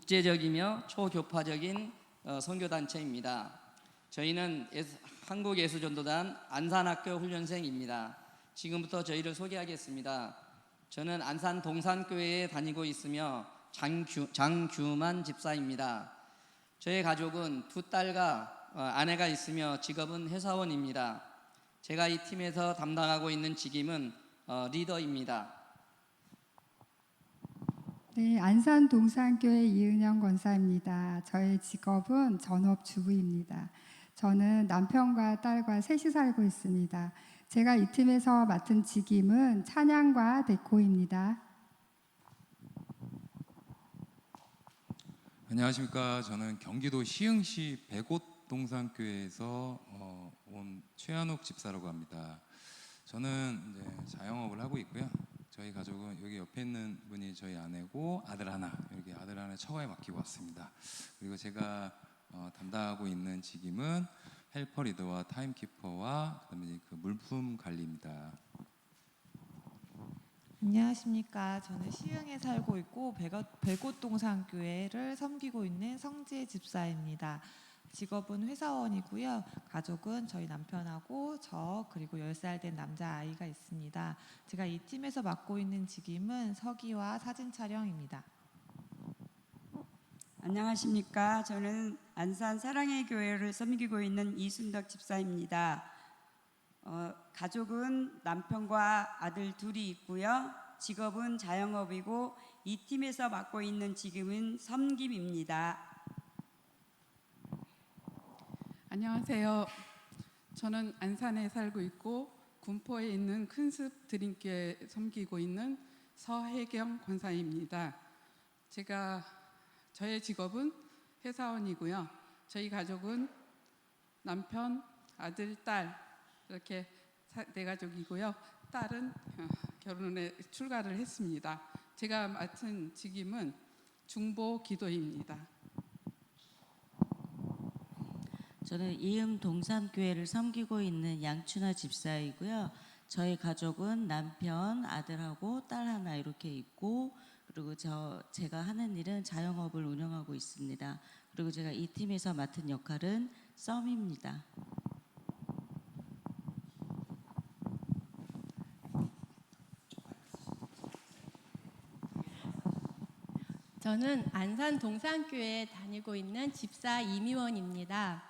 국제적이며 초교파적인 선교단체입니다. 저희는 한국예수전도단 안산학교 훈련생입니다. 지금부터 저희를 소개하겠습니다. 저는 안산 동산교회에 다니고 있으며 장규만 집사입니다. 저의 가족은 두 딸과 아내가 있으며 직업은 회사원입니다. 제가 이 팀에서 담당하고 있는 직임은 리더입니다. 네, 안산 동산교회 이은영 권사입니다. 저의 직업은 전업주부입니다. 저는 남편과 딸과 셋이 살고 있습니다. 제가 이 팀에서 맡은 직임은 찬양과 데코입니다. 안녕하십니까. 저는 경기도 시흥시 백옷 동산교회에서 온 최한욱 집사라고 합니다. 저는 이제 자영업을 하고 있고요. 저희 가족은 여기 옆에 있는 분이 저희 아내고 아들 하나, 여기 아들 하나 처가에 맡기고 왔습니다. 그리고 제가 담당하고 있는 직임은 헬퍼 리더와 타임키퍼와 그다음에 그 물품 관리입니다. 안녕하십니까. 저는 시흥에 살고 있고 백옷동산교회를 섬기고 있는 성지혜 집사입니다. 직업은 회사원이고요. 가족은 저희 남편하고 저 그리고 10살 된 남자아이가 있습니다. 제가 이 팀에서 맡고 있는 직임은 서기와 사진 촬영입니다. 안녕하십니까. 저는 안산 사랑의 교회를 섬기고 있는 이순덕 집사입니다. 가족은 남편과 아들 둘이 있고요. 직업은 자영업이고 이 팀에서 맡고 있는 직임은 섬김입니다. 안녕하세요. 저는 안산에 살고 있고 군포에 있는 큰습 드림교회 섬기고 있는 서혜경 권사입니다. 저의 직업은 회사원이고요. 저희 가족은 남편, 아들, 딸 이렇게 네 가족이고요. 딸은 결혼에 출가를 했습니다. 제가 맡은 직임은 중보 기도입니다. 저는 이음 동산교회를 섬기고 있는 양춘아 집사이고요. 저희 가족은 남편, 아들하고 딸 하나 이렇게 있고, 그리고 제가 하는 일은 자영업을 운영하고 있습니다. 그리고 제가 이 팀에서 맡은 역할은 썸입니다. 저는 안산 동산교회에 다니고 있는 집사 이미원입니다.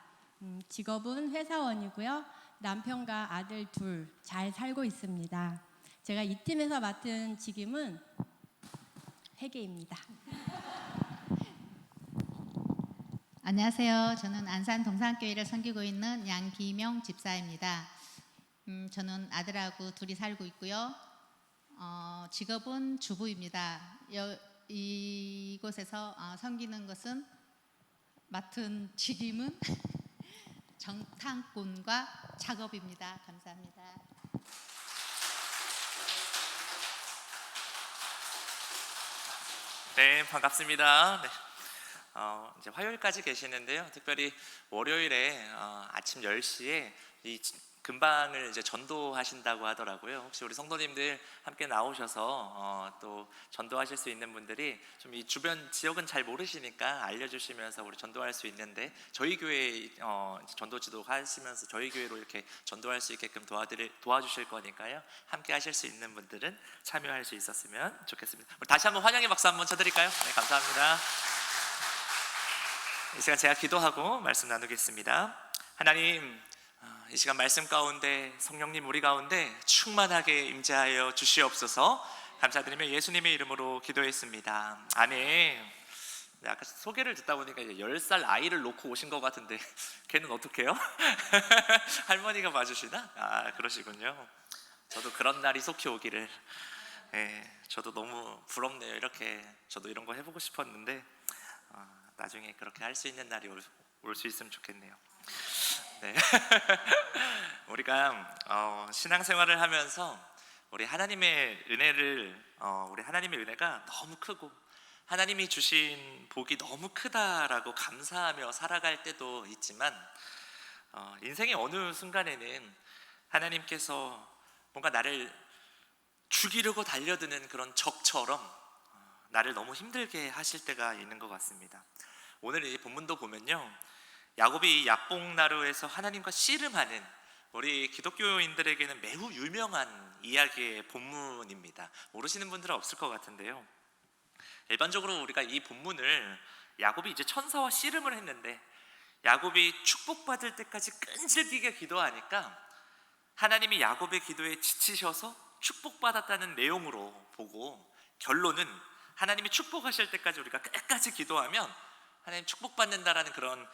직업은 회사원이고요. 남편과 아들 둘 잘 살고 있습니다. 제가 이 팀에서 맡은 직임은 회계입니다. 안녕하세요. 저는 안산 동산교회를 섬기고 있는 양기명 집사입니다. 저는 아들하고 둘이 살고 있고요. 직업은 주부입니다. 이곳에서 섬기는 것은 맡은 직임은 정탐꾼과 작업입니다. 감사합니다. 네, 반갑습니다. 네. 이제 화요일까지 계시는데요. 특별히 월요일에 아침 10시에 이 금방을 이제 전도하신다고 하더라고요. 혹시 우리 성도님들 함께 나오셔서 또 전도하실 수 있는 분들이 좀 이 주변 지역은 잘 모르시니까 알려주시면서 우리 전도할 수 있는데, 저희 교회 전도 지도 하시면서 저희 교회로 이렇게 전도할 수 있게끔 도와주실 거니까요. 함께 하실 수 있는 분들은 참여할 수 있었으면 좋겠습니다. 우리 다시 한번 환영의 박수 한번 쳐드릴까요? 네, 감사합니다. 이 시간 제가 기도하고 말씀 나누겠습니다. 하나님, 이 시간 말씀 가운데 성령님 우리 가운데 충만하게 임재하여 주시옵소서. 감사드리며 예수님의 이름으로 기도했습니다. 아멘. 네, 아까 소개를 듣다 보니까 이제 10살 아이를 놓고 오신 것 같은데 걔는 어떻게 해요? 할머니가 봐주시나? 그러시군요. 저도 그런 날이 속히 오기를. 저도 너무 부럽네요. 이렇게 저도 이런 거 해보고 싶었는데 나중에 그렇게 할 수 있는 날이 올 수 있으면 좋겠네요. 네. 우리가 신앙생활을 하면서 우리 하나님의 은혜가 너무 크고 하나님이 주신 복이 너무 크다라고 감사하며 살아갈 때도 있지만, 인생의 어느 순간에는 하나님께서 뭔가 나를 죽이려고 달려드는 그런 적처럼 나를 너무 힘들게 하실 때가 있는 것 같습니다. 오늘 이 본문도 보면요, 야곱이 야복나루에서 하나님과 씨름하는 우리 기독교인들에게는 매우 유명한 이야기의 본문입니다. 모르시는 분들은 없을 것 같은데요, 일반적으로 우리가 이 본문을 야곱이 이제 천사와 씨름을 했는데 야곱이 축복받을 때까지 끈질기게 기도하니까 하나님이 야곱의 기도에 지치셔서 축복받았다는 내용으로 보고, 결론은 하나님이 축복하실 때까지 우리가 끝까지 기도하면 하나님 축복받는다라는 그런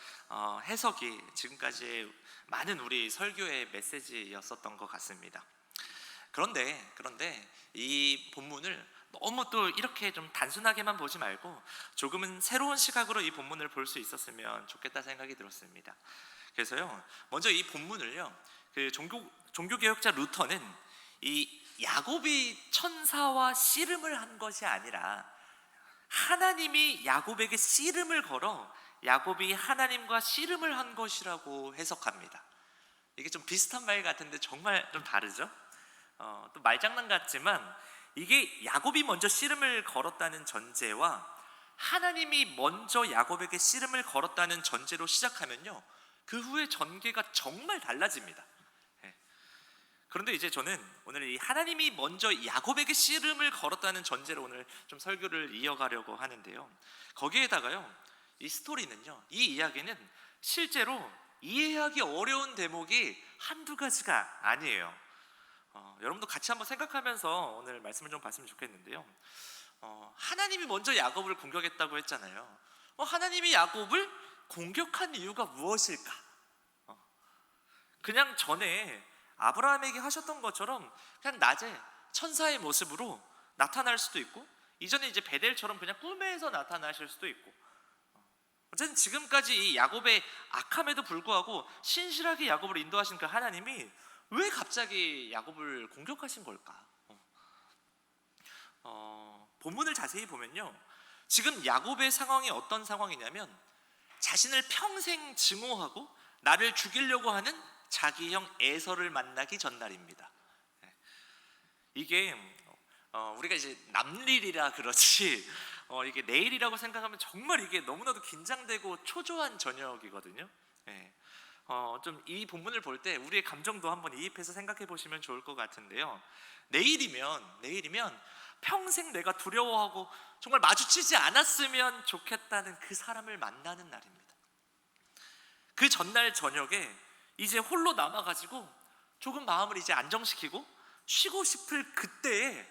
해석이 지금까지 많은 우리 설교의 메시지였었던 것 같습니다. 그런데 이 본문을 너무 또 이렇게 좀 단순하게만 보지 말고 조금은 새로운 시각으로 이 본문을 볼 수 있었으면 좋겠다 생각이 들었습니다. 그래서요, 먼저 이 본문을요, 그 종교개혁자 루터는 이 야곱이 천사와 씨름을 한 것이 아니라 하나님이 야곱에게 씨름을 걸어 야곱이 하나님과 씨름을 한 것이라고 해석합니다. 이게 좀 비슷한 말 같은데 정말 좀 다르죠? 또 말장난 같지만 이게 야곱이 먼저 씨름을 걸었다는 전제와 하나님이 먼저 야곱에게 씨름을 걸었다는 전제로 시작하면요, 그 후에 전개가 정말 달라집니다. 그런데 이제 저는 오늘 이 하나님이 먼저 야곱에게 씨름을 걸었다는 전제로 오늘 좀 설교를 이어가려고 하는데요, 거기에다가요, 이 스토리는요, 이 이야기는 실제로 이해하기 어려운 대목이 한두 가지가 아니에요. 여러분도 같이 한번 생각하면서 오늘 말씀을 좀 봤으면 좋겠는데요, 하나님이 먼저 야곱을 공격했다고 했잖아요. 하나님이 야곱을 공격한 이유가 무엇일까? 그냥 전에 아브라함에게 하셨던 것처럼 그냥 낮에 천사의 모습으로 나타날 수도 있고, 이전에 이제 베델처럼 그냥 꿈에서 나타나실 수도 있고, 어쨌든 지금까지 이 야곱의 악함에도 불구하고 신실하게 야곱을 인도하신 그 하나님이 왜 갑자기 야곱을 공격하신 걸까? 본문을 자세히 보면요, 지금 야곱의 상황이 어떤 상황이냐면 자신을 평생 증오하고 나를 죽이려고 하는 자기 형 에서를 만나기 전날입니다. 이게 우리가 이제 남일이라 그렇지 이게 내일이라고 생각하면 정말 이게 너무나도 긴장되고 초조한 저녁이거든요. 좀 이 본문을 볼 때 우리의 감정도 한번 이입해서 생각해 보시면 좋을 것 같은데요, 내일이면 평생 내가 두려워하고 정말 마주치지 않았으면 좋겠다는 그 사람을 만나는 날입니다. 그 전날 저녁에 이제 홀로 남아가지고 조금 마음을 이제 안정시키고 쉬고 싶을 그때에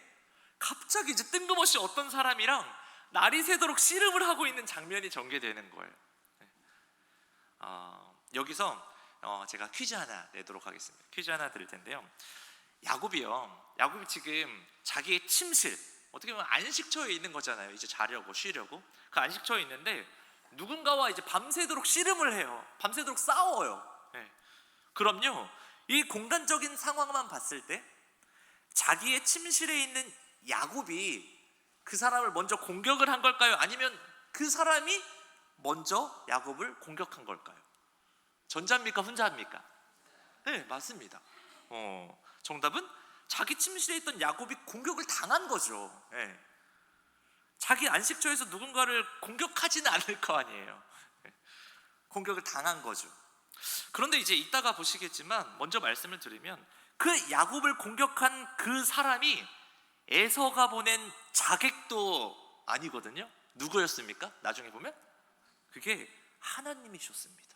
갑자기 이제 뜬금없이 어떤 사람이랑 날이 새도록 씨름을 하고 있는 장면이 전개되는 거예요. 여기서 제가 퀴즈 하나 내도록 하겠습니다. 퀴즈 하나 드릴 텐데요, 야곱이 지금 자기의 침실, 어떻게 보면 안식처에 있는 거잖아요. 이제 자려고 쉬려고 그 안식처에 있는데 누군가와 이제 밤새도록 씨름을 해요. 밤새도록 싸워요. 그럼요, 이 공간적인 상황만 봤을 때 자기의 침실에 있는 야곱이 그 사람을 먼저 공격을 한 걸까요? 아니면 그 사람이 먼저 야곱을 공격한 걸까요? 전자입니까? 훈자입니까? 네, 맞습니다. 정답은 자기 침실에 있던 야곱이 공격을 당한 거죠. 자기 안식처에서 누군가를 공격하지는 않을 거 아니에요. 공격을 당한 거죠. 그런데 이제 이따가 보시겠지만 먼저 말씀을 드리면 그 야곱을 공격한 그 사람이 에서가 보낸 자객도 아니거든요. 누구였습니까? 나중에 보면 그게 하나님이셨습니다.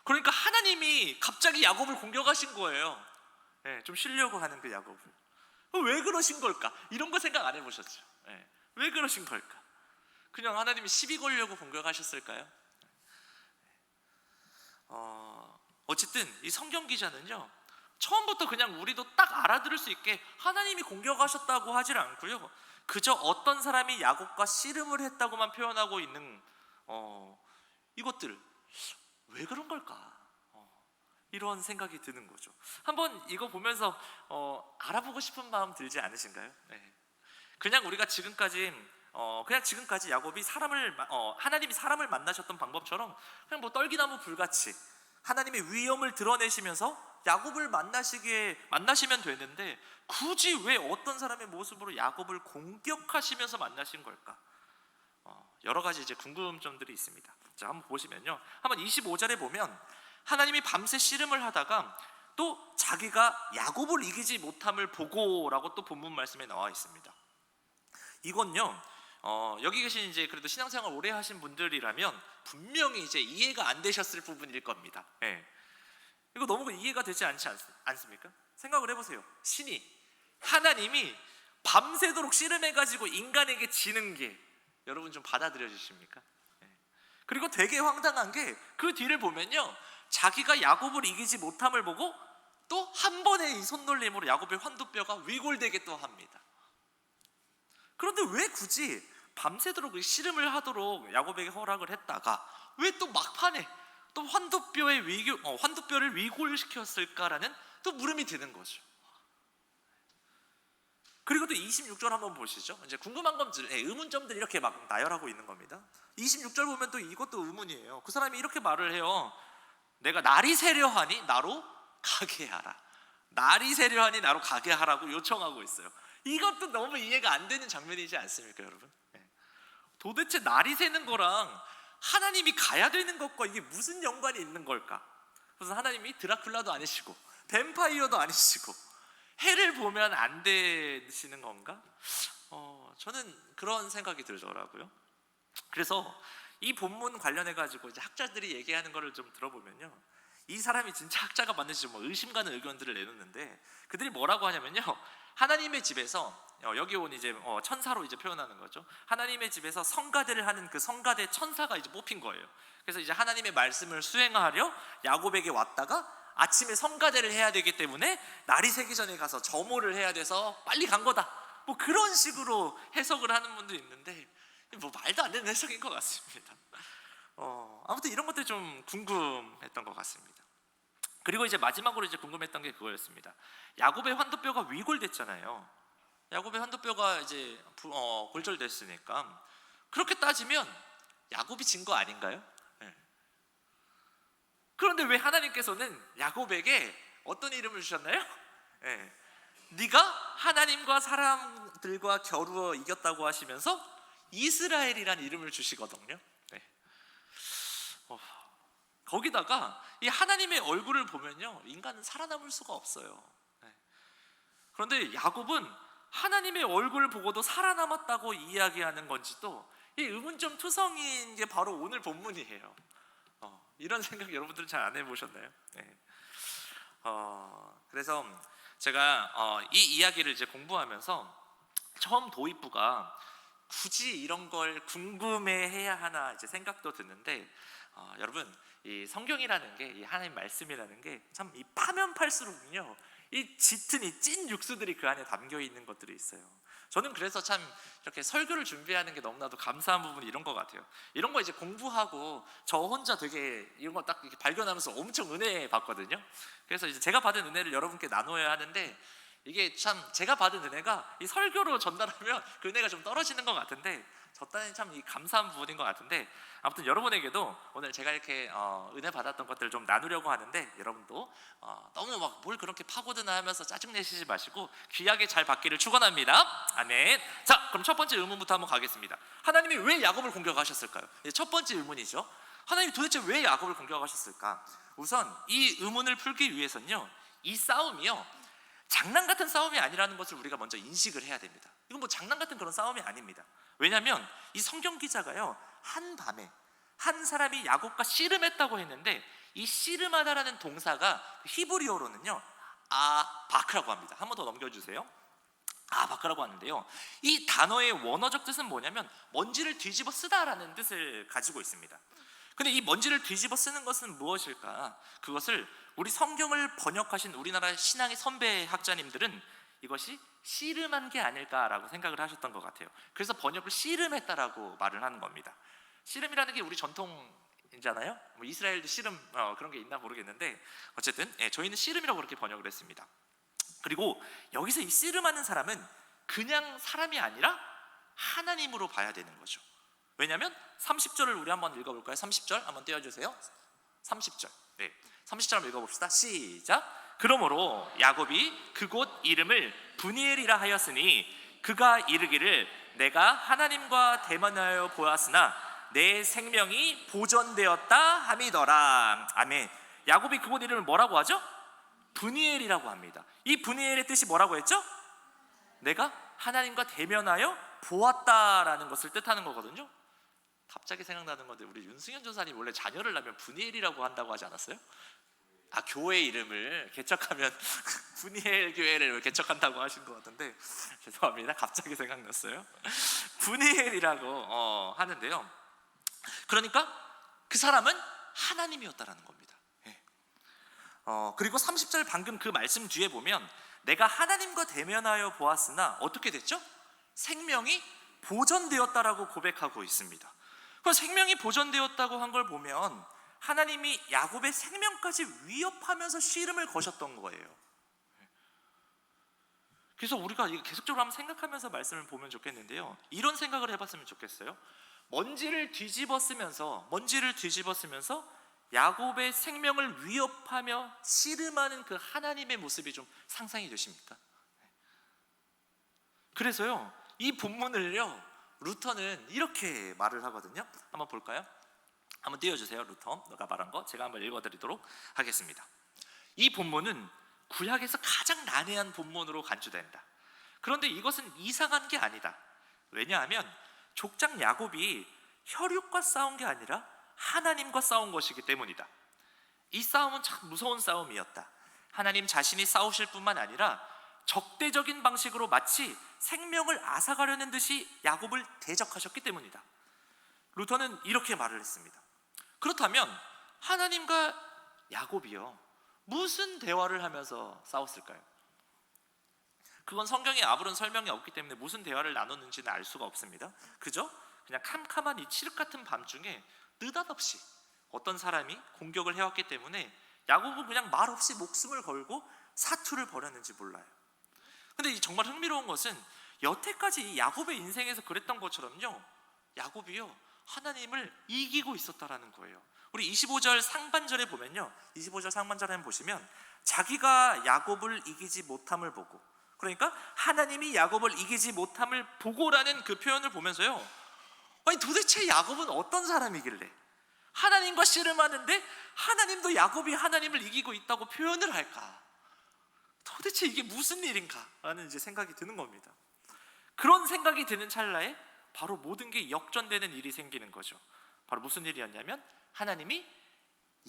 그러니까 하나님이 갑자기 야곱을 공격하신 거예요. 좀 쉬려고 하는 그 야곱을. 왜 그러신 걸까? 이런 거 생각 안 해보셨죠? 왜 그러신 걸까? 그냥 하나님이 시비 걸려고 공격하셨을까요? 어쨌든 이 성경 기자는요, 처음부터 그냥 우리도 딱 알아들을 수 있게 하나님이 공격하셨다고 하질 않고요, 그저 어떤 사람이 야곱과 씨름을 했다고만 표현하고 있는 이것들 왜 그런 걸까? 이런 생각이 드는 거죠. 한번 이거 보면서 알아보고 싶은 마음 들지 않으신가요? 그냥 우리가 지금까지 야곱이 하나님이 사람을 만나셨던 방법처럼 그냥 뭐 떨기나무 불같이 하나님의 위엄을 드러내시면서 야곱을 만나시면 되는데 굳이 왜 어떤 사람의 모습으로 야곱을 공격하시면서 만나신 걸까? 여러 가지 이제 궁금점들이 있습니다. 자, 한번 보시면요. 한번 25절에 보면 하나님이 밤새 씨름을 하다가 또 자기가 야곱을 이기지 못함을 보고라고 또 본문 말씀에 나와 있습니다. 이건요, 여기 계신 이제 그래도 신앙생활 오래 하신 분들이라면 분명히 이제 이해가 안 되셨을 부분일 겁니다. 예. 이거 너무 이해가 되지 않지 않습니까? 생각을 해보세요. 하나님이 밤새도록 씨름해가지고 인간에게 지는 게 여러분 좀 받아들여 주십니까? 예. 그리고 되게 황당한 게 그 뒤를 보면요, 자기가 야곱을 이기지 못함을 보고 또 한 번의 이 손놀림으로 야곱의 환두뼈가 위골되게 또 합니다. 그런데 왜 굳이 밤새도록 이 씨름을 하도록 야곱에게 허락을 했다가 왜 또 막판에 또 환두뼈를 위골시켰을까라는 또 물음이 드는 거죠. 그리고 또 26절 한번 보시죠. 이제 궁금한 점들, 의문점들이 이렇게 막 나열하고 있는 겁니다. 26절 보면 또 이것도 의문이에요. 그 사람이 이렇게 말을 해요. 내가 날이 새려하니 나로 가게 하라. 날이 새려하니 나로 가게 하라고 요청하고 있어요. 이것도 너무 이해가 안 되는 장면이지 않습니까, 여러분? 도대체 날이 새는 거랑 하나님이 가야 되는 것과 이게 무슨 연관이 있는 걸까? 그래서 하나님이 드라큘라도 아니시고 뱀파이어도 아니시고 해를 보면 안 되시는 건가? 저는 그런 생각이 들더라고요. 그래서 이 본문 관련해 가지고 이제 학자들이 얘기하는 거를 좀 들어보면요, 이 사람이 진짜 학자가 맞는지 뭐 의심 가는 의견들을 내놓는데 그들이 뭐라고 하냐면요, 하나님의 집에서 여기 온 이제 천사로 이제 표현하는 거죠. 하나님의 집에서 성가대를 하는 그 성가대 천사가 이제 뽑힌 거예요. 그래서 이제 하나님의 말씀을 수행하려 야곱에게 왔다가 아침에 성가대를 해야 되기 때문에 날이 새기 전에 가서 점호를 해야 돼서 빨리 간 거다. 뭐 그런 식으로 해석을 하는 분도 있는데 뭐 말도 안 되는 해석인 것 같습니다. 아무튼 이런 것들이 좀 궁금했던 것 같습니다. 그리고 이제 마지막으로 이제 궁금했던 게 그거였습니다. 야곱의 환두뼈가 위골됐잖아요. 야곱의 환두뼈가 이제 골절됐으니까 그렇게 따지면 야곱이 진 거 아닌가요? 네. 그런데 왜 하나님께서는 야곱에게 어떤 이름을 주셨나요? 네. 네가 하나님과 사람들과 겨루어 이겼다고 하시면서 이스라엘이라는 이름을 주시거든요. 네. 거기다가 이 하나님의 얼굴을 보면요, 인간은 살아남을 수가 없어요. 네. 그런데 야곱은 하나님의 얼굴을 보고도 살아남았다고 이야기하는 건지도 이 의문점 투성이인 게 바로 오늘 본문이에요. 이런 생각 여러분들은 잘 안 해보셨나요? 네. 그래서 제가 이 이야기를 이제 공부하면서 처음 도입부가 굳이 이런 걸 궁금해해야 하나 이제 생각도 드는데, 여러분 이 성경이라는 게, 이 하나님 말씀이라는 게 참 이 파면 팔수록요, 이 짙은 이 찐 육수들이 그 안에 담겨 있는 것들이 있어요. 저는 그래서 참 이렇게 설교를 준비하는 게 너무나도 감사한 부분이 이런 것 같아요. 이런 거 이제 공부하고 저 혼자 되게 이런 거 딱 이렇게 발견하면서 엄청 은혜 받거든요. 그래서 이제 제가 받은 은혜를 여러분께 나눠야 하는데, 이게 참 제가 받은 은혜가 이 설교로 전달하면 그 은혜가 좀 떨어지는 것 같은데, 저 딴에 참 이 감사한 부분인 것 같은데, 아무튼 여러분에게도 오늘 제가 이렇게 은혜 받았던 것들을 좀 나누려고 하는데, 여러분도 너무 막 뭘 그렇게 파고드나 하면서 짜증내시지 마시고 귀하게 잘 받기를 축원합니다. 아멘. 자, 그럼 첫 번째 의문부터 한번 가겠습니다. 하나님이 왜 야곱을 공격하셨을까요? 첫 번째 의문이죠. 하나님이 도대체 왜 야곱을 공격하셨을까? 우선 이 의문을 풀기 위해서는요, 이 싸움이요, 장난 같은 싸움이 아니라는 것을 우리가 먼저 인식을 해야 됩니다. 이건 뭐 장난 같은 그런 싸움이 아닙니다. 왜냐하면 이 성경 기자가요, 한밤에 한 사람이 야곱과 씨름했다고 했는데, 이 씨름하다라는 동사가 히브리어로는요 바크라고 합니다. 한 번 더 넘겨주세요. 바크라고 하는데요, 이 단어의 원어적 뜻은 뭐냐면 먼지를 뒤집어 쓰다라는 뜻을 가지고 있습니다. 근데 이 먼지를 뒤집어 쓰는 것은 무엇일까? 그것을 우리 성경을 번역하신 우리나라 신앙의 선배 학자님들은 이것이 씨름한 게 아닐까라고 생각을 하셨던 것 같아요. 그래서 번역을 씨름했다라고 말을 하는 겁니다. 씨름이라는 게 우리 전통이잖아요. 뭐 이스라엘도 씨름 그런 게 있나 모르겠는데, 어쨌든 저희는 씨름이라고 그렇게 번역을 했습니다. 그리고 여기서 이 씨름하는 사람은 그냥 사람이 아니라 하나님으로 봐야 되는 거죠. 왜냐하면 30절을 우리 한번 읽어볼까요? 30절 한번 띄워주세요. 30절. 네. 30절 한번 읽어봅시다. 시작. 그러므로 야곱이 그곳 이름을 브니엘이라 하였으니 그가 이르기를 내가 하나님과 대면하여 보았으나 내 생명이 보존되었다 함이더라. 아멘. 야곱이 그곳 이름을 뭐라고 하죠? 브니엘이라고 합니다. 이 브니엘의 뜻이 뭐라고 했죠? 내가 하나님과 대면하여 보았다라는 것을 뜻하는 거거든요. 갑자기 생각나는 건데 우리 윤승현 전사님 원래 자녀를 낳으면 브니엘이라고 한다고 하지 않았어요? 교회 이름을 개척하면 브니엘 교회를 개척한다고 하신 것 같은데 죄송합니다. 갑자기 생각났어요. 브니엘이라고 하는데요. 그러니까 그 사람은 하나님이었다라는 겁니다. 그리고 30절 방금 그 말씀 뒤에 보면 내가 하나님과 대면하여 보았으나 어떻게 됐죠? 생명이 보존되었다라고 고백하고 있습니다. 그 생명이 보존되었다고 한 걸 보면 하나님이 야곱의 생명까지 위협하면서 씨름을 거셨던 거예요. 그래서 우리가 계속적으로 한번 생각하면서 말씀을 보면 좋겠는데요. 이런 생각을 해봤으면 좋겠어요. 먼지를 뒤집어 쓰면서 야곱의 생명을 위협하며 씨름하는 그 하나님의 모습이 좀 상상이 되십니까? 그래서요, 이 본문을요, 루터는 이렇게 말을 하거든요. 한번 볼까요? 한번 띄워주세요. 루터가 말한 거 제가 한번 읽어드리도록 하겠습니다. 이 본문은 구약에서 가장 난해한 본문으로 간주된다. 그런데 이것은 이상한 게 아니다. 왜냐하면 족장 야곱이 혈육과 싸운 게 아니라 하나님과 싸운 것이기 때문이다. 이 싸움은 참 무서운 싸움이었다. 하나님 자신이 싸우실 뿐만 아니라 적대적인 방식으로 마치 생명을 앗아가려는 듯이 야곱을 대적하셨기 때문이다. 루터는 이렇게 말을 했습니다. 그렇다면 하나님과 야곱이요, 무슨 대화를 하면서 싸웠을까요? 그건 성경에 아무런 설명이 없기 때문에 무슨 대화를 나눴는지는 알 수가 없습니다. 그죠? 그냥 캄캄한 이 칠흑 같은 밤중에 느닷없이 어떤 사람이 공격을 해왔기 때문에 야곱은 그냥 말없이 목숨을 걸고 사투를 벌였는지 몰라요. 근데 정말 흥미로운 것은 여태까지 야곱의 인생에서 그랬던 것처럼요, 야곱이요 하나님을 이기고 있었다라는 거예요. 우리 25절 상반절에 보면요, 25절 상반절에 보시면 자기가 야곱을 이기지 못함을 보고, 그러니까 하나님이 야곱을 이기지 못함을 보고라는 그 표현을 보면서요, 아니 도대체 야곱은 어떤 사람이길래 하나님과 씨름하는데 하나님도 야곱이 하나님을 이기고 있다고 표현을 할까? 도대체 이게 무슨 일인가? 라는 이제 생각이 드는 겁니다. 그런 생각이 드는 찰나에 바로 모든 게 역전되는 일이 생기는 거죠. 바로 무슨 일이었냐면 하나님이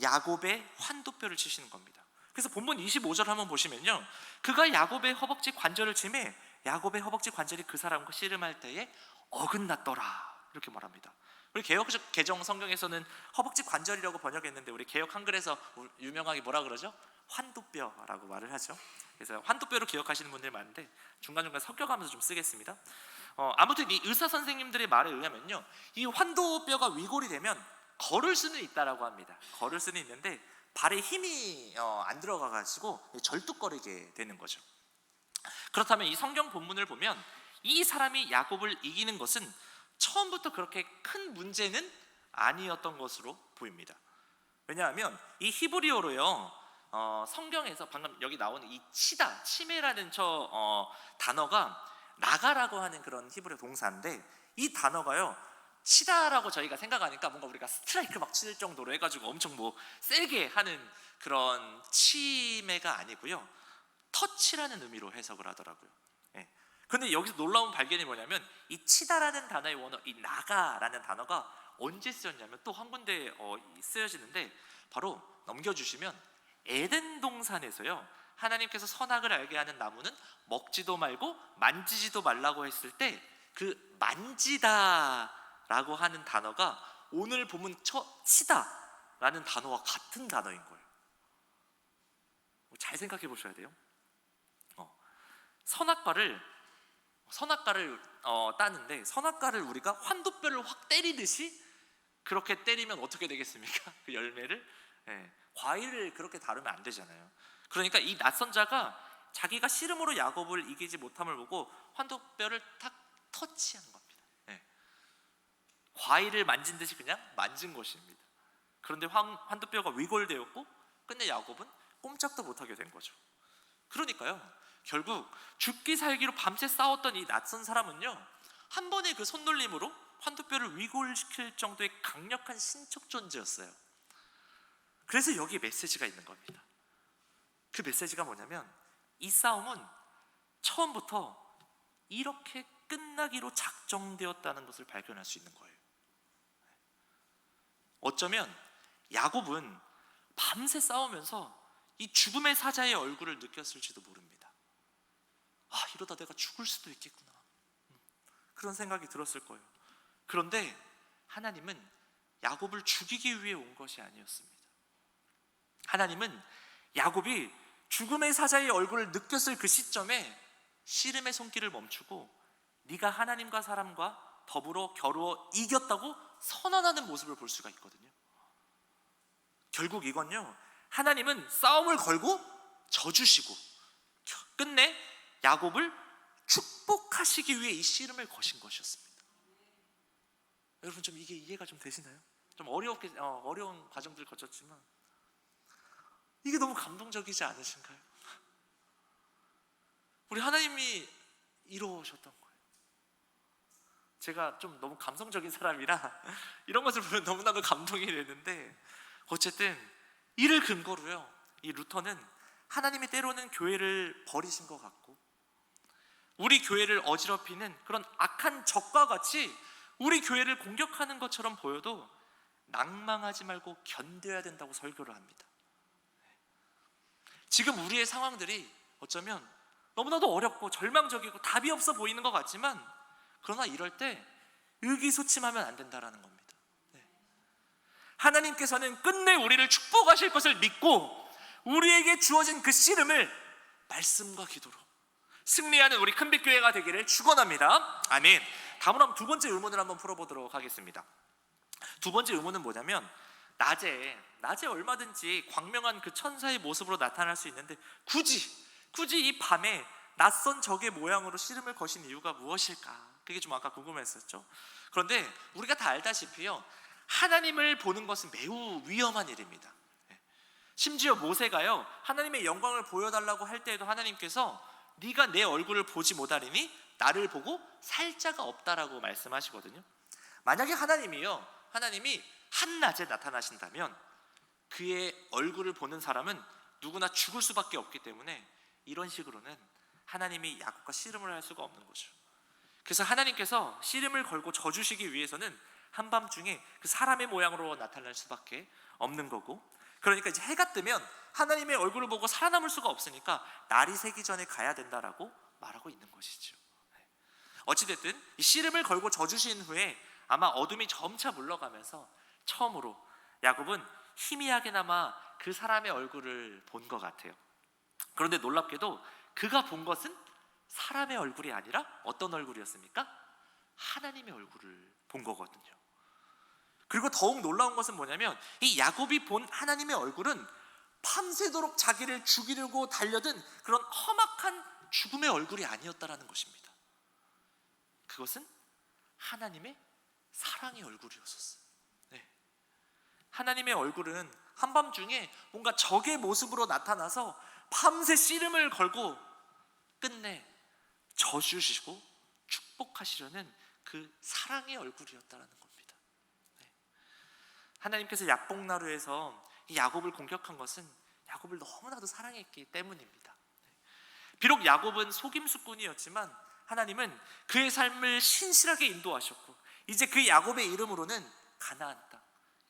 야곱의 환도뼈를 치시는 겁니다. 그래서 본문 25절 한번 보시면요, 그가 야곱의 허벅지 관절을 치매 야곱의 허벅지 관절이 그 사람과 씨름할 때에 어긋났더라, 이렇게 말합니다. 우리 개역 개정 성경에서는 허벅지 관절이라고 번역했는데 우리 개역 한글에서 유명하게 뭐라 그러죠? 환도뼈라고 말을 하죠. 그래서 환도뼈로 기억하시는 분들이 많은데 중간중간 섞여가면서 좀 쓰겠습니다. 아무튼 이 의사 선생님들의 말에 의하면요, 이 환도뼈가 위골이 되면 걸을 수는 있다라고 합니다. 걸을 수는 있는데 발에 힘이 안 들어가가지고 절뚝거리게 되는 거죠. 그렇다면 이 성경 본문을 보면 이 사람이 야곱을 이기는 것은 처음부터 그렇게 큰 문제는 아니었던 것으로 보입니다. 왜냐하면 이 히브리어로요, 성경에서 방금 여기 나오는 이 치다, 치매라는 단어가 나가라고 하는 그런 히브리어 동사인데, 이 단어가요, 치다라고 저희가 생각하니까 뭔가 우리가 스트라이크 막 칠 정도로 해가지고 엄청 뭐 세게 하는 그런 치매가 아니고요, 터치라는 의미로 해석을 하더라고요. 근데 여기서 놀라운 발견이 뭐냐면 이 치다라는 단어의 원어, 이 나가라는 단어가 언제 쓰였냐면 또 한 군데 쓰여지는데, 바로 넘겨주시면 에덴 동산에서요, 하나님께서 선악을 알게 하는 나무는 먹지도 말고 만지지도 말라고 했을 때 그 만지다라고 하는 단어가 오늘 보면 치다라는 단어와 같은 단어인 거예요. 잘 생각해 보셔야 돼요. 선악과를 따는데 선악과를 우리가 환도뼈를 확 때리듯이 그렇게 때리면 어떻게 되겠습니까? 그 열매를, 과일을 그렇게 다루면 안 되잖아요. 그러니까 이 낯선 자가 자기가 씨름으로 야곱을 이기지 못함을 보고 환도뼈를 탁 터치한 겁니다. 과일을 만진 듯이 그냥 만진 것입니다. 그런데 환도뼈가 위골되었고 끝내 야곱은 꼼짝도 못하게 된 거죠. 그러니까요, 결국 죽기 살기로 밤새 싸웠던 이 낯선 사람은요, 한 번의 그 손놀림으로 환도뼈를 위골시킬 정도의 강력한 신적 존재였어요. 그래서 여기에 메시지가 있는 겁니다. 그 메시지가 뭐냐면, 이 싸움은 처음부터 이렇게 끝나기로 작정되었다는 것을 발견할 수 있는 거예요. 어쩌면 야곱은 밤새 싸우면서 이 죽음의 사자의 얼굴을 느꼈을지도 모릅니다. 아, 이러다 내가 죽을 수도 있겠구나, 그런 생각이 들었을 거예요. 그런데 하나님은 야곱을 죽이기 위해 온 것이 아니었습니다. 하나님은 야곱이 죽음의 사자의 얼굴을 느꼈을 그 시점에 씨름의 손길을 멈추고 네가 하나님과 사람과 더불어 겨루어 이겼다고 선언하는 모습을 볼 수가 있거든요. 결국 이건요, 하나님은 싸움을 걸고 져주시고 끝내 야곱을 축복하시기 위해 이 씨름을 거신 것이었습니다. 여러분, 좀 이게 이해가 좀 되시나요? 좀 어려운 과정들을 거쳤지만 이게 너무 감동적이지 않으신가요? 우리 하나님이 이루어오셨던 거예요. 제가 좀 너무 감성적인 사람이라 이런 것을 보면 너무나도 감동이 되는데, 어쨌든 이를 근거로요, 이 루터는 하나님이 때로는 교회를 버리신 것 같고 우리 교회를 어지럽히는 그런 악한 적과 같이 우리 교회를 공격하는 것처럼 보여도 낭망하지 말고 견뎌야 된다고 설교를 합니다. 지금 우리의 상황들이 어쩌면 너무나도 어렵고 절망적이고 답이 없어 보이는 것 같지만, 그러나 이럴 때 의기소침하면 안 된다라는 겁니다. 하나님께서는 끝내 우리를 축복하실 것을 믿고 우리에게 주어진 그 씨름을 말씀과 기도로 승리하는 우리 큰빛교회가 되기를 축원합니다. 아멘. 다음으로 한번 두 번째 의문을 한번 풀어보도록 하겠습니다. 두 번째 의문은 뭐냐면, 낮에 얼마든지 광명한 그 천사의 모습으로 나타날 수 있는데 굳이 이 밤에 낯선 적의 모양으로 씨름을 거신 이유가 무엇일까? 그게 좀 아까 궁금했었죠. 그런데 우리가 다 알다시피요, 하나님을 보는 것은 매우 위험한 일입니다. 심지어 모세가요, 하나님의 영광을 보여달라고 할 때에도 하나님께서 네가 내 얼굴을 보지 못하리니 나를 보고 살 자가 없다라고 말씀하시거든요. 만약에 하나님이 한낮에 나타나신다면 그의 얼굴을 보는 사람은 누구나 죽을 수밖에 없기 때문에 이런 식으로는 하나님이 야곱과 씨름을 할 수가 없는 거죠. 그래서 하나님께서 씨름을 걸고 져주시기 위해서는 한밤중에 그 사람의 모양으로 나타날 수밖에 없는 거고, 그러니까 이제 해가 뜨면 하나님의 얼굴을 보고 살아남을 수가 없으니까 날이 새기 전에 가야 된다라고 말하고 있는 것이죠. 어찌됐든 이 씨름을 걸고 져주신 후에 아마 어둠이 점차 물러가면서 처음으로 야곱은 희미하게나마 그 사람의 얼굴을 본 것 같아요. 그런데 놀랍게도 그가 본 것은 사람의 얼굴이 아니라 어떤 얼굴이었습니까? 하나님의 얼굴을 본 거거든요. 그리고 더욱 놀라운 것은 뭐냐면, 이 야곱이 본 하나님의 얼굴은 밤새도록 자기를 죽이려고 달려든 그런 험악한 죽음의 얼굴이 아니었다라는 것입니다. 그것은 하나님의 사랑의 얼굴이었었어요. 하나님의 얼굴은 한밤중에 뭔가 적의 모습으로 나타나서 밤새 씨름을 걸고 끝내 져주시고 축복하시려는 그 사랑의 얼굴이었다라는 겁니다. 하나님께서 야복나루에서 이 야곱을 공격한 것은 야곱을 너무나도 사랑했기 때문입니다. 비록 야곱은 속임수꾼이었지만 하나님은 그의 삶을 신실하게 인도하셨고, 이제 그 야곱의 이름으로는 가나안 땅,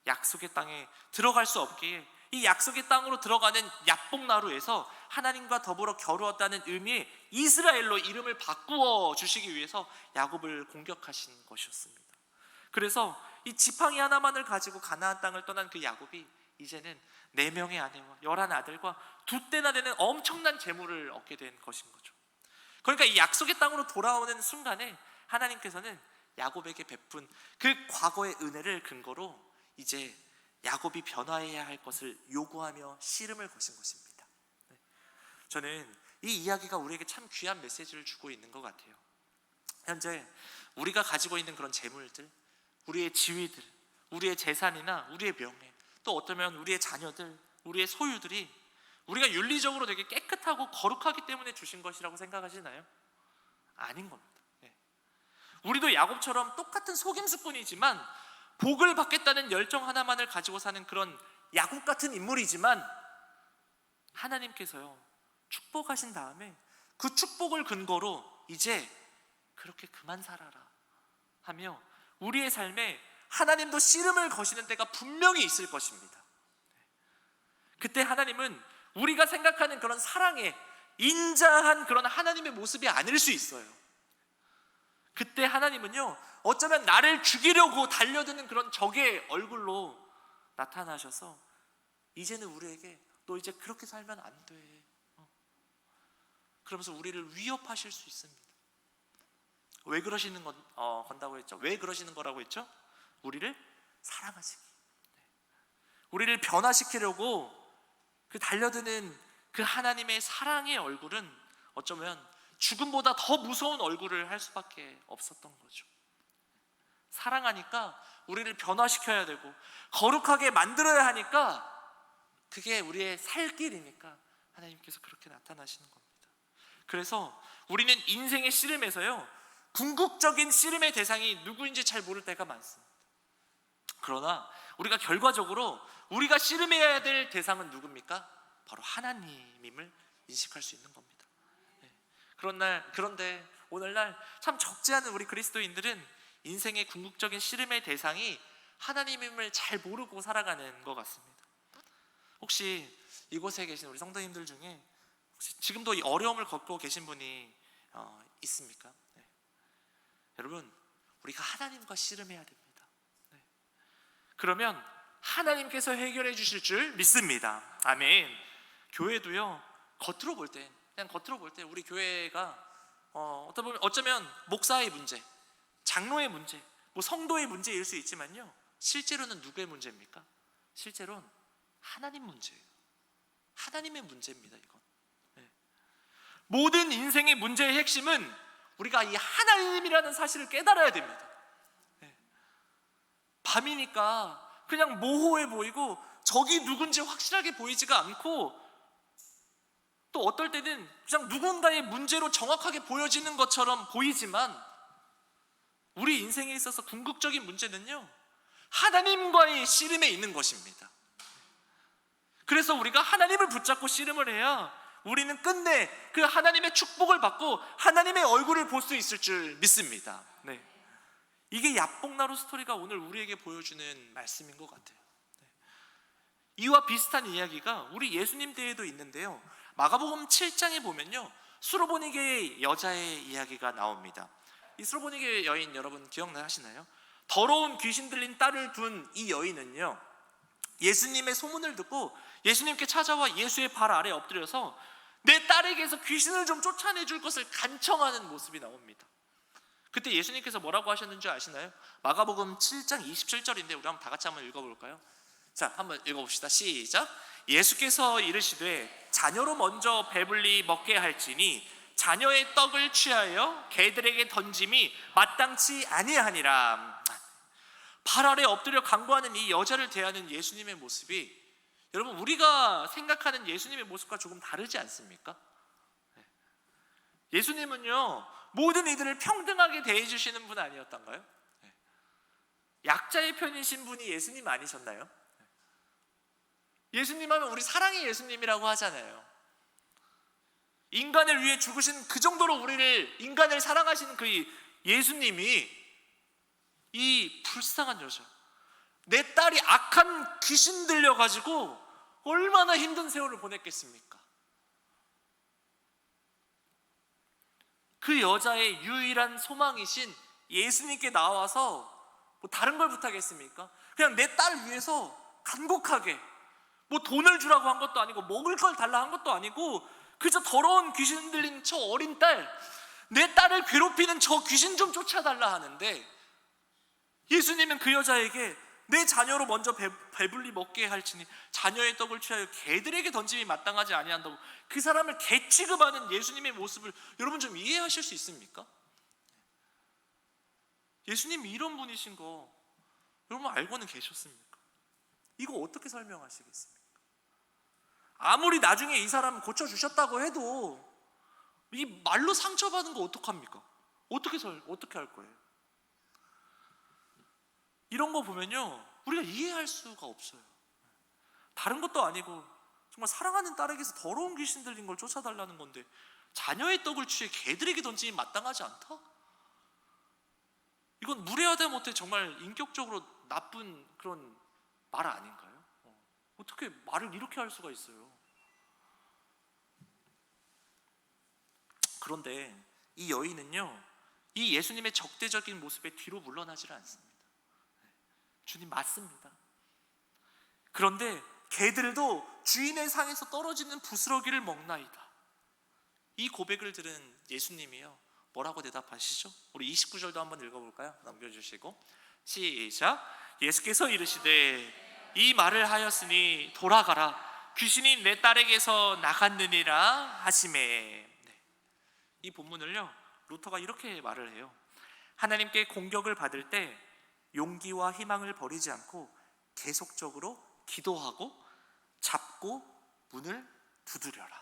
약속의 땅에 들어갈 수 없기에 이 약속의 땅으로 들어가는 야복나루에서 하나님과 더불어 겨루었다는 의미의 이스라엘로 이름을 바꾸어 주시기 위해서 야곱을 공격하신 것이었습니다. 그래서 이 지팡이 하나만을 가지고 가나안 땅을 떠난 그 야곱이 이제는 4명의 아내와 11아들과 2대나 되는 엄청난 재물을 얻게 된 것인 거죠. 그러니까 이 약속의 땅으로 돌아오는 순간에 하나님께서는 야곱에게 베푼 그 과거의 은혜를 근거로 이제 야곱이 변화해야 할 것을 요구하며 씨름을 거신 것입니다. 저는 이 이야기가 우리에게 참 귀한 메시지를 주고 있는 것 같아요. 현재 우리가 가지고 있는 그런 재물들, 우리의 지위들, 우리의 재산이나 우리의 명예, 또 어쩌면 우리의 자녀들, 우리의 소유들이 우리가 윤리적으로 되게 깨끗하고 거룩하기 때문에 주신 것이라고 생각하시나요? 아닌 겁니다. 우리도 야곱처럼 똑같은 속임수꾼이지만 복을 받겠다는 열정 하나만을 가지고 사는 그런 야곱 같은 인물이지만 하나님께서요 축복하신 다음에 그 축복을 근거로 이제 그렇게 그만 살아라 하며 우리의 삶에 하나님도 씨름을 거시는 때가 분명히 있을 것입니다. 그때 하나님은 우리가 생각하는 그런 사랑에 인자한 그런 하나님의 모습이 아닐 수 있어요. 그때 하나님은요 어쩌면 나를 죽이려고 달려드는 그런 적의 얼굴로 나타나셔서 이제는 우리에게 너 이제 그렇게 살면 안 돼, 그러면서 우리를 위협하실 수 있습니다. 왜 그러시는 건다고 했죠? 왜 그러시는 거라고 했죠? 우리를 사랑하시기, 우리를 변화시키려고 그 달려드는 그 하나님의 사랑의 얼굴은 어쩌면 죽음보다 더 무서운 얼굴을 할 수밖에 없었던 거죠. 사랑하니까 우리를 변화시켜야 되고 거룩하게 만들어야 하니까 그게 우리의 살 길이니까 하나님께서 그렇게 나타나시는 겁니다. 그래서 우리는 인생의 씨름에서요 궁극적인 씨름의 대상이 누구인지 잘 모를 때가 많습니다. 그러나 우리가 결과적으로 우리가 씨름해야 될 대상은 누굽니까? 바로 하나님임을 인식할 수 있는 겁니다. 그런데 오늘날 참 적지 않은 우리 그리스도인들은 인생의 궁극적인 씨름의 대상이 하나님임을 잘 모르고 살아가는 것 같습니다. 혹시 이곳에 계신 우리 성도님들 중에 혹시 지금도 이 어려움을 겪고 계신 분이 있습니까? 여러분, 우리가 하나님과 씨름해야 됩니다. 그러면 하나님께서 해결해 주실 줄 믿습니다. 아멘. 교회도요 겉으로 볼 때 우리 교회가 어쩌면 목사의 문제, 장로의 문제, 뭐 성도의 문제일 수 있지만요 실제로는 누구의 문제입니까? 실제로는 하나님 문제예요. 하나님의 문제입니다. 이건 모든 인생의 문제의 핵심은 우리가 이 하나님이라는 사실을 깨달아야 됩니다. 밤이니까 그냥 모호해 보이고 적이 누군지 확실하게 보이지가 않고 또 어떨 때는 그냥 누군가의 문제로 정확하게 보여지는 것처럼 보이지만 우리 인생에 있어서 궁극적인 문제는요 하나님과의 씨름에 있는 것입니다. 그래서 우리가 하나님을 붙잡고 씨름을 해야 우리는 끝내 그 하나님의 축복을 받고 하나님의 얼굴을 볼 수 있을 줄 믿습니다. 이게 야복나루 스토리가 오늘 우리에게 보여주는 말씀인 것 같아요. 이와 비슷한 이야기가 우리 예수님 때에도 있는데요 마가복음 7장에 보면요 수로보니게의 여자의 이야기가 나옵니다. 이 수로보니게 여인 여러분 기억나시나요? 더러운 귀신 들린 딸을 둔 이 여인은요 예수님의 소문을 듣고 예수님께 찾아와 예수의 발 아래 엎드려서 내 딸에게서 귀신을 좀 쫓아내줄 것을 간청하는 모습이 나옵니다. 그때 예수님께서 뭐라고 하셨는지 아시나요? 마가복음 7장 27절인데 우리 한번 다 같이 한번 읽어볼까요? 자, 한번 읽어봅시다. 시작. 예수께서 이르시되 자녀로 먼저 배불리 먹게 할지니 자녀의 떡을 취하여 개들에게 던짐이 마땅치 아니하니라. 발 아래 엎드려 간구하는 이 여자를 대하는 예수님의 모습이 여러분 우리가 생각하는 예수님의 모습과 조금 다르지 않습니까? 예수님은요 모든 이들을 평등하게 대해주시는 분 아니었던가요? 약자의 편이신 분이 예수님 아니셨나요? 예수님 하면 우리 사랑의 예수님이라고 하잖아요. 인간을 위해 죽으신 그 정도로 인간을 사랑하시는 그 예수님이 이 불쌍한 여자, 내 딸이 악한 귀신 들려가지고 얼마나 힘든 세월을 보냈겠습니까? 그 여자의 유일한 소망이신 예수님께 나와서 뭐 다른 걸 부탁했습니까? 그냥 내 딸 위해서 간곡하게 뭐 돈을 주라고 한 것도 아니고 먹을 걸 달라 한 것도 아니고 그저 더러운 귀신 들린 저 어린 딸, 내 딸을 괴롭히는 저 귀신 좀 쫓아달라 하는데 예수님은 그 여자에게 내 자녀로 먼저 배불리 먹게 할지니 자녀의 떡을 취하여 개들에게 던짐이 마땅하지 아니한다고 그 사람을 개 취급하는 예수님의 모습을 여러분 좀 이해하실 수 있습니까? 예수님이 이런 분이신 거 여러분 알고는 계셨습니까? 이거 어떻게 설명하시겠습니까? 아무리 나중에 이 사람 고쳐주셨다고 해도 이 말로 상처받은 거 어떡합니까? 어떻게 할 거예요? 이런 거 보면요, 우리가 이해할 수가 없어요. 다른 것도 아니고 정말 사랑하는 딸에게서 더러운 귀신 들린 걸 쫓아달라는 건데 자녀의 떡을 취해 개들에게 던지니 마땅하지 않다? 이건 무례하다 못해 정말 인격적으로 나쁜 그런 말 아닌가요? 어떻게 말을 이렇게 할 수가 있어요? 그런데 이 여인은요, 이 예수님의 적대적인 모습에 뒤로 물러나지를 않습니다. 주님 맞습니다. 그런데 개들도 주인의 상에서 떨어지는 부스러기를 먹나이다. 이 고백을 들은 예수님이요, 뭐라고 대답하시죠? 우리 29절도 한번 읽어볼까요? 넘겨주시고 시작. 예수께서 이르시되 이 말을 하였으니 돌아가라, 귀신이 내 딸에게서 나갔느니라 하시매. 이 본문을요, 루터가 이렇게 말을 해요. 하나님께 공격을 받을 때 용기와 희망을 버리지 않고 계속적으로 기도하고 잡고 문을 두드려라.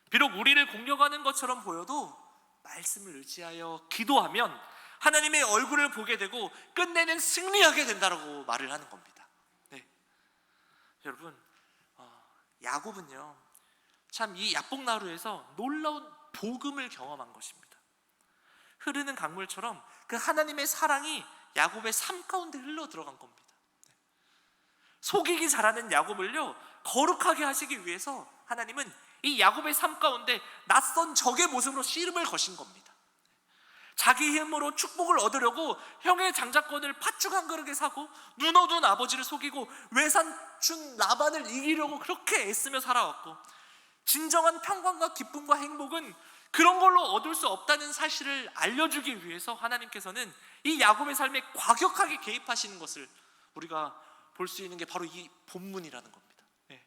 비록 우리를 공격하는 것처럼 보여도 말씀을 의지하여 기도하면 하나님의 얼굴을 보게 되고 끝내는 승리하게 된다라고 말을 하는 겁니다. 네. 여러분, 야곱은요, 참 이 야복나루에서 놀라운 복음을 경험한 것입니다. 흐르는 강물처럼 그 하나님의 사랑이 야곱의 삶 가운데 흘러 들어간 겁니다. 속이기 잘하는 야곱을요, 거룩하게 하시기 위해서 하나님은 이 야곱의 삶 가운데 낯선 적의 모습으로 씨름을 거신 겁니다. 자기 힘으로 축복을 얻으려고 형의 장자권을 팥죽 한 그릇에 사고 눈 어두운 아버지를 속이고 외삼촌 라반을 이기려고 그렇게 애쓰며 살아왔고, 진정한 평강과 기쁨과 행복은 그런 걸로 얻을 수 없다는 사실을 알려주기 위해서 하나님께서는 이 야곱의 삶에 과격하게 개입하시는 것을 우리가 볼 수 있는 게 바로 이 본문이라는 겁니다. 네.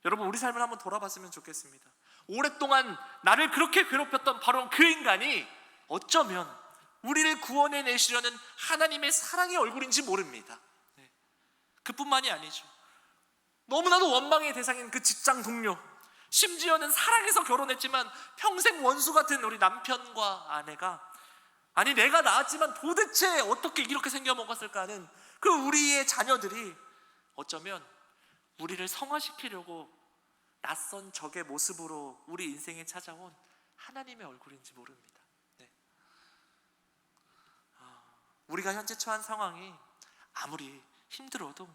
여러분, 우리 삶을 한번 돌아봤으면 좋겠습니다. 오랫동안 나를 그렇게 괴롭혔던 바로 그 인간이 어쩌면 우리를 구원해 내시려는 하나님의 사랑의 얼굴인지 모릅니다. 네. 그뿐만이 아니죠. 너무나도 원망의 대상인 그 직장 동료, 심지어는 사랑해서 결혼했지만 평생 원수 같은 우리 남편과 아내가, 아니 내가 낳았지만 도대체 어떻게 이렇게 생겨먹었을까 하는 그 우리의 자녀들이 어쩌면 우리를 성화시키려고 낯선 적의 모습으로 우리 인생에 찾아온 하나님의 얼굴인지 모릅니다. 네. 우리가 현재 처한 상황이 아무리 힘들어도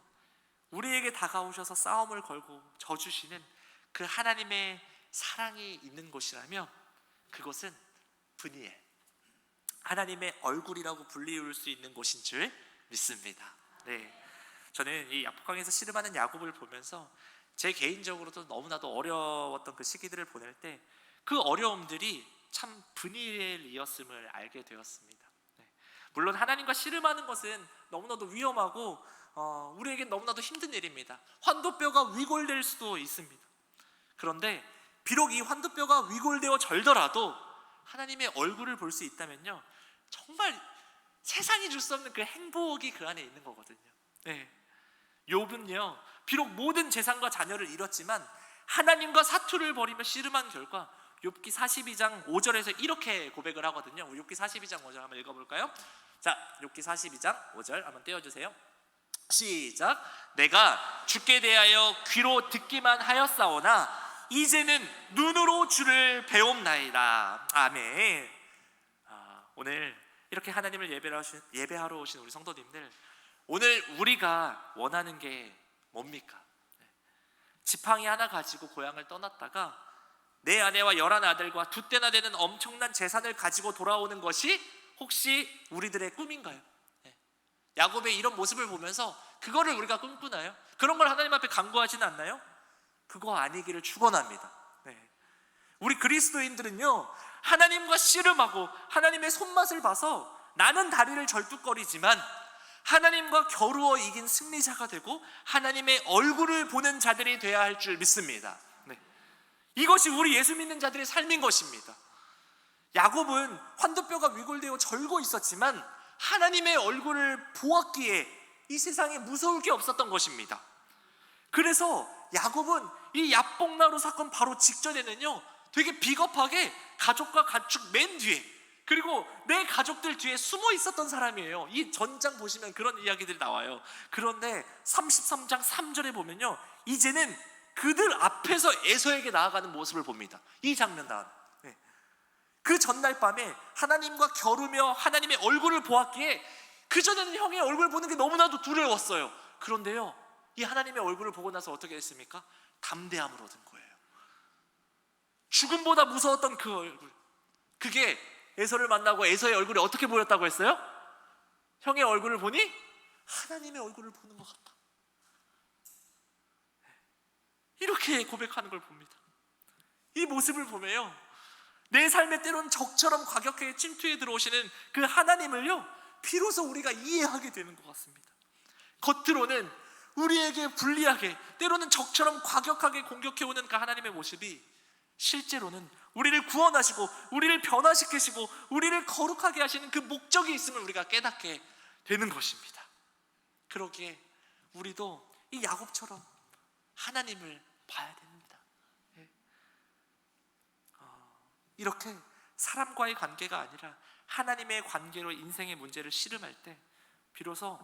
우리에게 다가오셔서 싸움을 걸고 져주시는 그 하나님의 사랑이 있는 곳이라면 그곳은 브니엘, 하나님의 얼굴이라고 불리울 수 있는 곳인 줄 믿습니다. 네, 저는 이 야복강에서 씨름하는 야곱을 보면서 제 개인적으로도 너무나도 어려웠던 그 시기들을 보낼 때 그 어려움들이 참 브니엘이었음을 알게 되었습니다. 네. 물론 하나님과 씨름하는 것은 너무나도 위험하고 우리에겐 너무나도 힘든 일입니다. 환도뼈가 위골될 수도 있습니다. 그런데 비록 이 환도뼈가 위골되어 절더라도 하나님의 얼굴을 볼 수 있다면요, 정말 세상이 줄 수 없는 그 행복이 그 안에 있는 거거든요. 네. 욥은요, 비록 모든 재산과 자녀를 잃었지만 하나님과 사투를 벌이며 씨름한 결과 욥기 42장 5절에서 이렇게 고백을 하거든요. 욥기 42장 5절 한번 읽어볼까요? 자, 욥기 42장 5절 한번 떼어주세요. 시작. 내가 주께 대하여 귀로 듣기만 하였사오나 이제는 눈으로 주를 배움나이다. 아멘. 오늘 이렇게 하나님을 예배하러 오신 우리 성도님들, 오늘 우리가 원하는 게 뭡니까? 지팡이 하나 가지고 고향을 떠났다가 내 아내와 11아들과 2대나 되는 엄청난 재산을 가지고 돌아오는 것이 혹시 우리들의 꿈인가요? 야곱의 이런 모습을 보면서 그거를 우리가 꿈꾸나요? 그런 걸 하나님 앞에 간구하지는 않나요? 그거 아니기를 축원합니다. 네. 우리 그리스도인들은요, 하나님과 씨름하고 하나님의 손맛을 봐서 나는 다리를 절뚝거리지만 하나님과 겨루어 이긴 승리자가 되고 하나님의 얼굴을 보는 자들이 되어야 할 줄 믿습니다. 네. 이것이 우리 예수 믿는 자들의 삶인 것입니다. 야곱은 환도뼈가 위골되어 절고 있었지만 하나님의 얼굴을 보았기에 이 세상에 무서울 게 없었던 것입니다. 그래서 야곱은 이 야복나루 사건 바로 직전에는요, 되게 비겁하게 가족과 가축 맨 뒤에, 그리고 내 가족들 뒤에 숨어 있었던 사람이에요. 이 전장 보시면 그런 이야기들이 나와요. 그런데 33장 3절에 보면요, 이제는 그들 앞에서 에서에게 나아가는 모습을 봅니다. 이 장면 다음. 그 전날 밤에 하나님과 겨루며 하나님의 얼굴을 보았기에 그전에는 형의 얼굴을 보는 게 너무나도 두려웠어요. 그런데요, 이 하나님의 얼굴을 보고 나서 어떻게 했습니까? 담대함을 얻은 거예요. 죽음보다 무서웠던 그 얼굴, 그게 에서를 만나고 에서의 얼굴이 어떻게 보였다고 했어요? 형의 얼굴을 보니 하나님의 얼굴을 보는 것 같다. 이렇게 고백하는 걸 봅니다. 이 모습을 보면요, 내 삶의 때로는 적처럼 과격하게 침투해 들어오시는 그 하나님을요, 비로소 우리가 이해하게 되는 것 같습니다. 겉으로는 우리에게 불리하게, 때로는 적처럼 과격하게 공격해오는 그 하나님의 모습이 실제로는 우리를 구원하시고 우리를 변화시키시고 우리를 거룩하게 하시는 그 목적이 있음을 우리가 깨닫게 되는 것입니다. 그러기에 우리도 이 야곱처럼 하나님을 봐야 됩니다. 이렇게 사람과의 관계가 아니라 하나님의 관계로 인생의 문제를 씨름할 때 비로소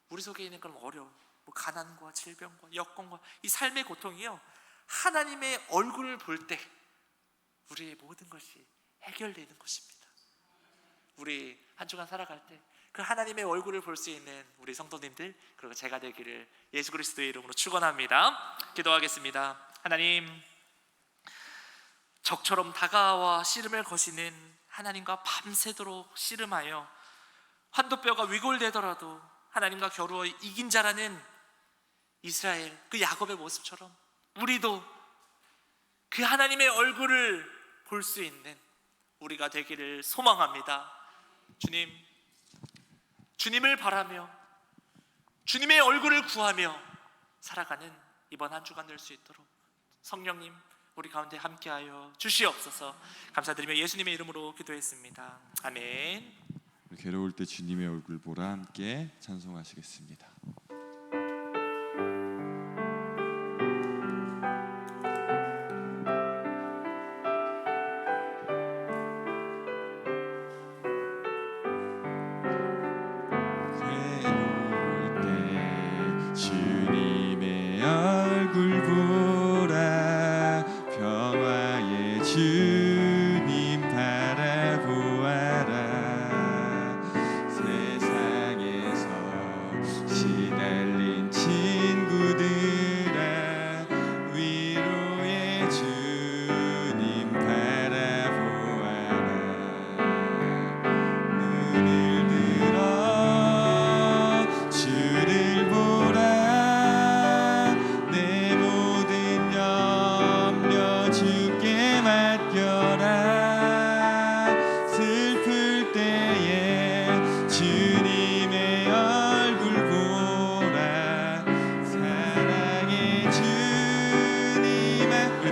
우리 속에 있는 그런 어려움, 가난과 질병과 여건과 이 삶의 고통이요, 하나님의 얼굴을 볼 때 우리의 모든 것이 해결되는 것입니다. 우리 한 주간 살아갈 때 그 하나님의 얼굴을 볼 수 있는 우리 성도님들, 그리고 제가 되기를 예수 그리스도의 이름으로 축원합니다. 기도하겠습니다. 하나님, 적처럼 다가와 씨름을 거시는 하나님과 밤새도록 씨름하여 환도뼈가 위골되더라도 하나님과 겨루어 이긴 자라는 이스라엘, 그 야곱의 모습처럼 우리도 그 하나님의 얼굴을 볼 수 있는 우리가 되기를 소망합니다. 주님, 주님을 바라며 주님의 얼굴을 구하며 살아가는 이번 한 주간 될 수 있도록 성령님 우리 가운데 함께하여 주시옵소서. 감사드리며 예수님의 이름으로 기도했습니다. 아멘. 괴로울 때 주님의 얼굴 보라 함께 찬송하시겠습니다.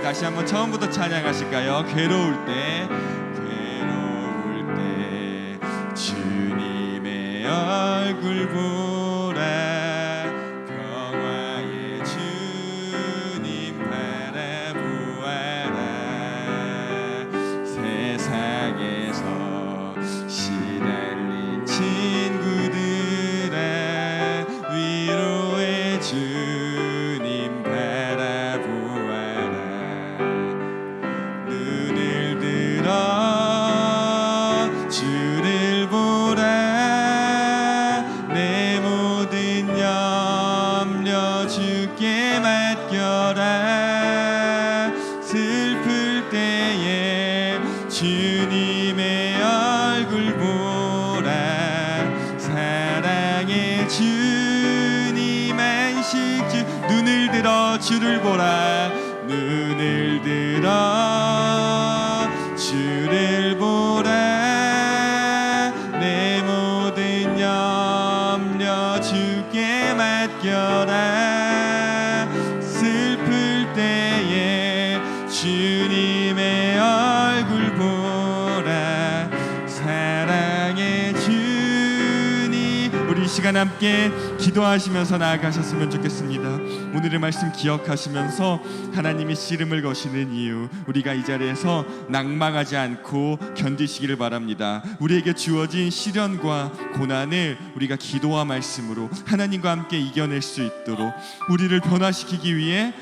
다시 한번 처음부터 찬양하실까요? 괴로울 때 주님의 얼굴 보라, 평화의 주님 바라보아라. 세상에서 시달린 친구들아, 위로의 주님 바라보아라. 눈을 들어 주를 보라, 내 모든 염려 주께 맡겨라. 슬플 때에 주님의 얼굴 보라, 사랑의 주님 안식 주. 눈을 들어 주를 보라, 눈을 들어 주를 보라, 내 모든 염려 주께 맡겨라. 슬플 때에 주님의 얼굴 보라, 사랑의 주님 우리 이 시간 함께 기도하시면서 나아가셨으면 좋겠습니다. 오늘의 말씀 기억하시면서 하나님이 씨름을 거시는 이유, 우리가 이 자리에서 낙망하지 않고 견디시기를 바랍니다. 우리에게 주어진 시련과 고난을 우리가 기도와 말씀으로 하나님과 함께 이겨낼 수 있도록 우리를 변화시키기 위해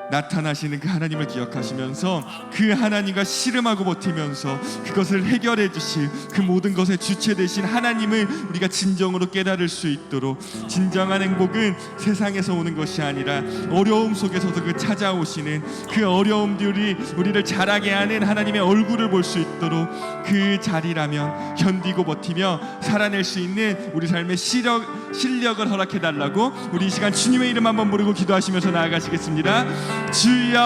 나타나시는 그 하나님을 기억하시면서 그 하나님과 씨름하고 버티면서 그것을 해결해 주실 그 모든 것의 주체 되신 하나님을 우리가 진정으로 깨달을 수 있도록, 진정한 행복은 세상에서 오는 것이 아니라 어려움 속에서도 그 찾아오시는 그 어려움들이 우리를 자라게 하는 하나님의 얼굴을 볼 수 있도록 그 자리라면 견디고 버티며 살아낼 수 있는 우리 삶의 실력을 허락해 달라고 우리 이 시간 주님의 이름 한번 부르고 기도하시면서 나아가시겠습니다. 주여,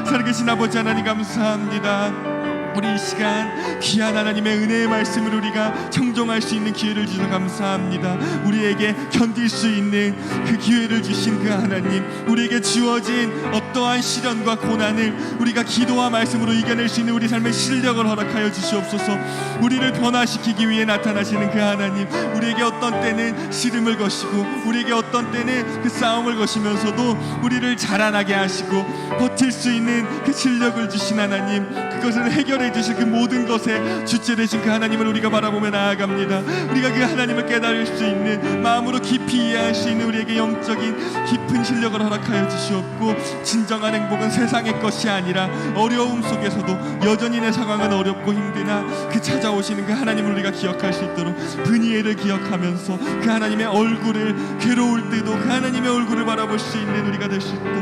살아계신 아버지 하나님 감사합니다. 우리 이 시간 귀한 하나님의 은혜의 말씀을 우리가 청종할 수 있는 기회를 주셔서 감사합니다. 우리에게 견딜 수 있는 그 기회를 주신 그 하나님, 우리에게 주어진 어떠한 시련과 고난을 우리가 기도와 말씀으로 이겨낼 수 있는 우리 삶의 실력을 허락하여 주시옵소서. 우리를 변화시키기 위해 나타나시는 그 하나님, 우리에게 어떤 때는 씨름을 거시고 우리에게 어떤 때는 그 싸움을 거시면서도 우리를 자라나게 하시고 버틸 수 있는 그 실력을 주신 하나님, 그것을 해결해 주실 그 모든 것에 주체 되신 그 하나님을 우리가 바라보며 나아갑니다. 우리가 그 하나님을 깨달을 수 있는, 마음으로 깊이 이해할 수 있는 우리에게 영적인 깊은 실력을 허락하여 주시옵고, 진정한 행복은 세상의 것이 아니라 어려움 속에서도 여전히 내 상황은 어렵고 힘드나 그 찾아오시는 그 하나님을 우리가 기억할 수 있도록 분이엘을 기억하면서 그 하나님의 얼굴을, 괴로울 때도 그 하나님의 얼굴을 바라볼 수 있는 우리가 될 수 있도록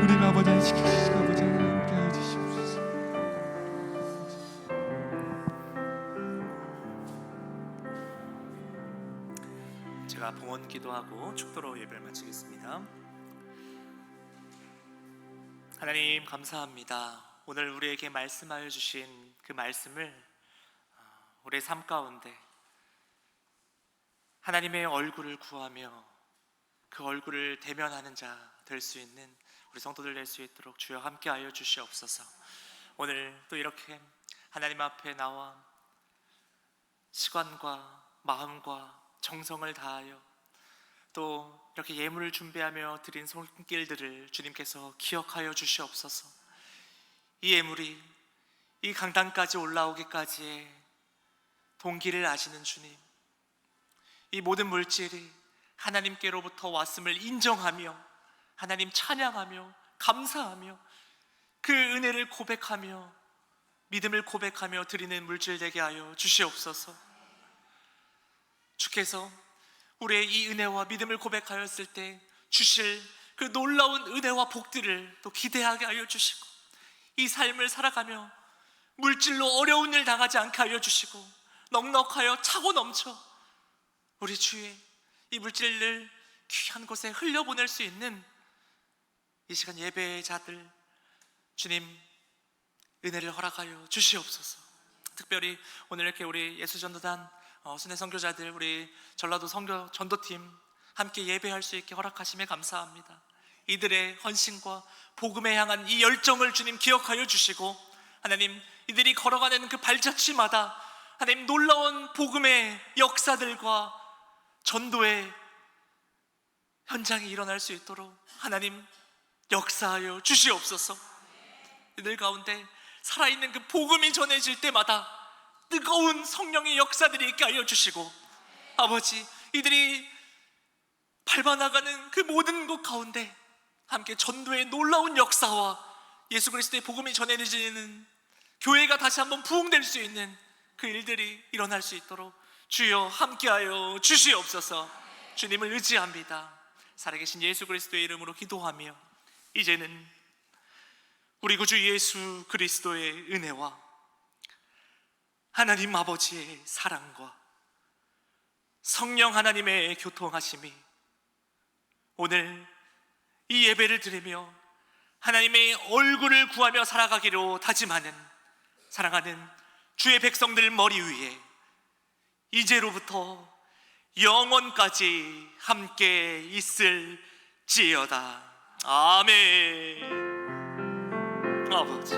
우리를 아버지를 지키시고 아버지 함께 하여 주시옵소서. 제가 봉헌 기도하고 축도로 예배를 마치겠습니다. 하나님 감사합니다. 오늘 우리에게 말씀하여 주신 그 말씀을 우리의 삶 가운데 하나님의 얼굴을 구하며 그 얼굴을 대면하는 자 될 수 있는 우리 성도들 될 수 있도록 주여 함께하여 주시옵소서. 오늘 또 이렇게 하나님 앞에 나와 시간과 마음과 정성을 다하여 또 이렇게 예물을 준비하며 드린 손길들을 주님께서 기억하여 주시옵소서. 이 예물이 이 강단까지 올라오기까지의 동기를 아시는 주님, 이 모든 물질이 하나님께로부터 왔음을 인정하며 하나님 찬양하며 감사하며 그 은혜를 고백하며 믿음을 고백하며 드리는 물질 되게 하여 주시옵소서. 주께서 우리의 이 은혜와 믿음을 고백하였을 때 주실 그 놀라운 은혜와 복들을 또 기대하게 하여 주시고, 이 삶을 살아가며 물질로 어려운 일 당하지 않게 하여 주시고 넉넉하여 차고 넘쳐 우리 주의 이 물질을 귀한 곳에 흘려보낼 수 있는 이 시간 예배자들 주님 은혜를 허락하여 주시옵소서. 특별히 오늘 이렇게 우리 예수전도단 순회 선교자들, 우리 전라도 선교 전도팀 함께 예배할 수 있게 허락하심에 감사합니다. 이들의 헌신과 복음에 향한 이 열정을 주님 기억하여 주시고, 하나님 이들이 걸어가는 그 발자취마다 하나님 놀라운 복음의 역사들과 전도의 현장이 일어날 수 있도록 하나님 역사하여 주시옵소서. 이들 가운데 살아있는 그 복음이 전해질 때마다 뜨거운 성령의 역사들이 있게 하여 주시고, 아버지 이들이 밟아나가는 그 모든 곳 가운데 함께 전도의 놀라운 역사와 예수 그리스도의 복음이 전해지는 교회가 다시 한번 부흥될 수 있는 그 일들이 일어날 수 있도록 주여 함께하여 주시옵소서. 주님을 의지합니다. 살아계신 예수 그리스도의 이름으로 기도하며 이제는 우리 구주 예수 그리스도의 은혜와 하나님 아버지의 사랑과 성령 하나님의 교통하심이 오늘 이 예배를 드리며 하나님의 얼굴을 구하며 살아가기로 다짐하는 사랑하는 주의 백성들 머리 위에 이제로부터 영원까지 함께 있을지어다. 아멘. 아버지